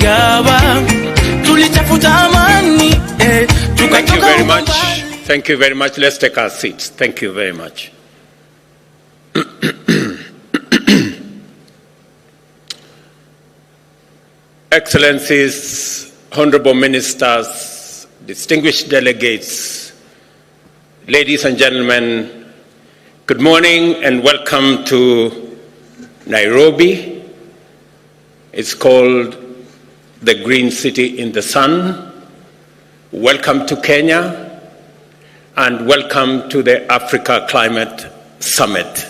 tuligawa, tulitafuta amani, Thank you very much. Thank you very much. Let's take our seats. Thank you very much. Excellencies, honorable ministers, distinguished delegates, ladies and gentlemen, good morning and welcome to Nairobi. It's called the Green City in the Sun. Welcome to Kenya and welcome to the Africa Climate Summit.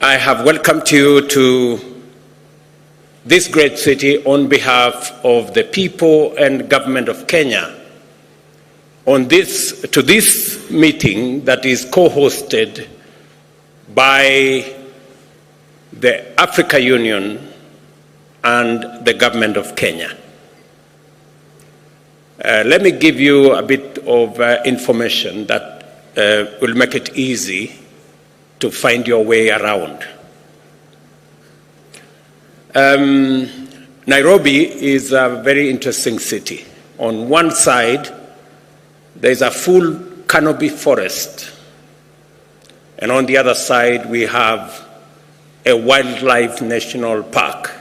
I have welcomed you to this great city on behalf of the people and government of Kenya to this meeting that is co-hosted by the Africa Union and the government of Kenya. Let me give you a bit of information that will make it easy to find your way around. Nairobi is a very interesting city. On one side, there's a full canopy forest. And on the other side, we have a wildlife national park.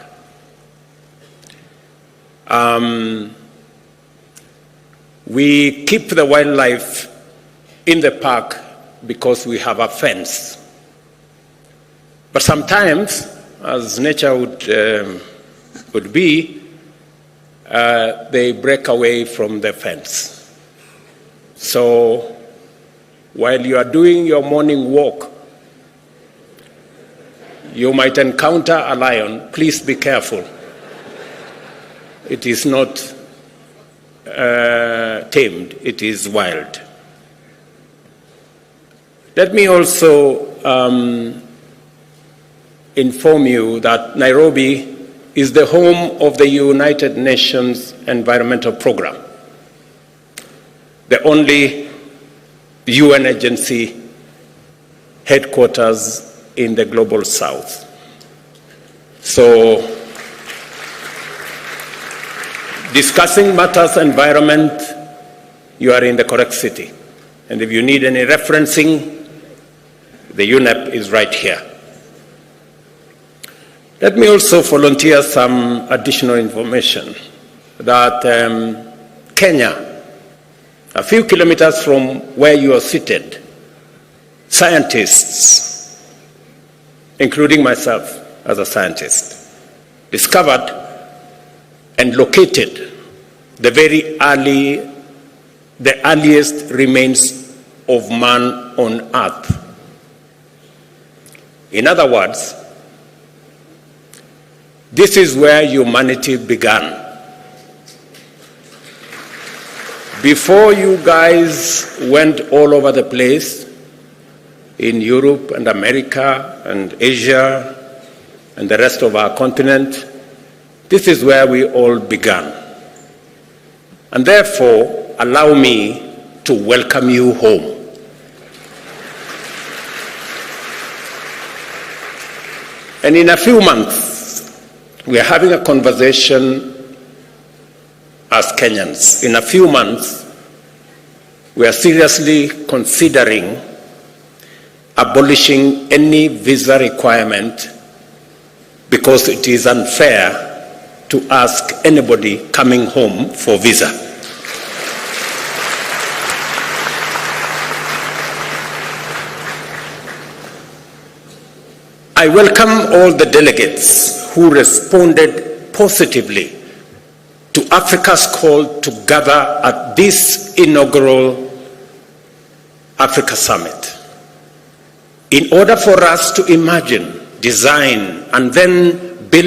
We keep the wildlife in the park because we have a fence. But sometimes, as nature would be, they break away from the fence. So while you are doing your morning walk, you might encounter a lion. Please be careful. It is not tamed, it is wild. Let me also inform you that Nairobi is the home of the United Nations Environmental Programme, the only UN agency headquarters in the global south. So, discussing matters environment, you are in the correct city. And if you need any referencing, the UNEP is right here. Let me also volunteer some additional information that Kenya, a few kilometers from where you are seated, scientists, including myself as a scientist, discovered and located the earliest remains of man on Earth. In other words, this is where humanity began. Before you guys went all over the place, in Europe and America and Asia and the rest of our continent, this is where we all began. And therefore, allow me to welcome you home. And in a few months, we are having a conversation as Kenyans. In a few months, we are seriously considering abolishing any visa requirement because it is unfair to ask anybody coming home for visa. I welcome all the delegates who responded positively to Africa's call to gather at this inaugural Africa Summit. In order for us to imagine, design, and then build